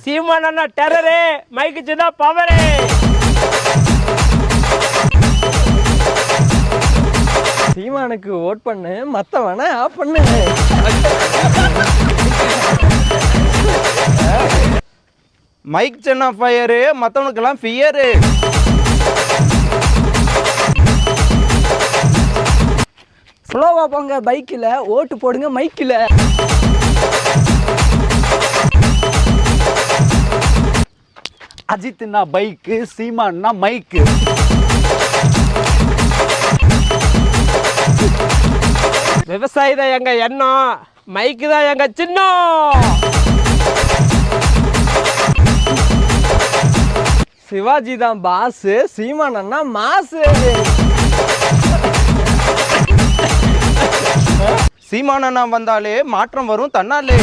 சீமானா டெரரு, மைக்கு சின்ன பவரு. சீமானுக்கு ஓட் பண்ணு, மத்தவன ஆஃப் பண்ணு. மைக் சின்ன ஃபயரு, மற்றவனுக்கெல்லாம் ஃபியரு. ஸ்லோவா போங்க பைக்கில், ஓட்டு போடுங்க மைக்கில். அஜித்னா பைக்கு, சீமான்னா மைக்கு. விவசாயி தான் எங்க எண்ணம், மைக்கு தான் எங்க சின்னம். சிவாஜி தான் பாஸு, சீமானன்னா மாசு. சீமானண்ணா வந்தாலே மாற்றம் வரும் தன்னாலே.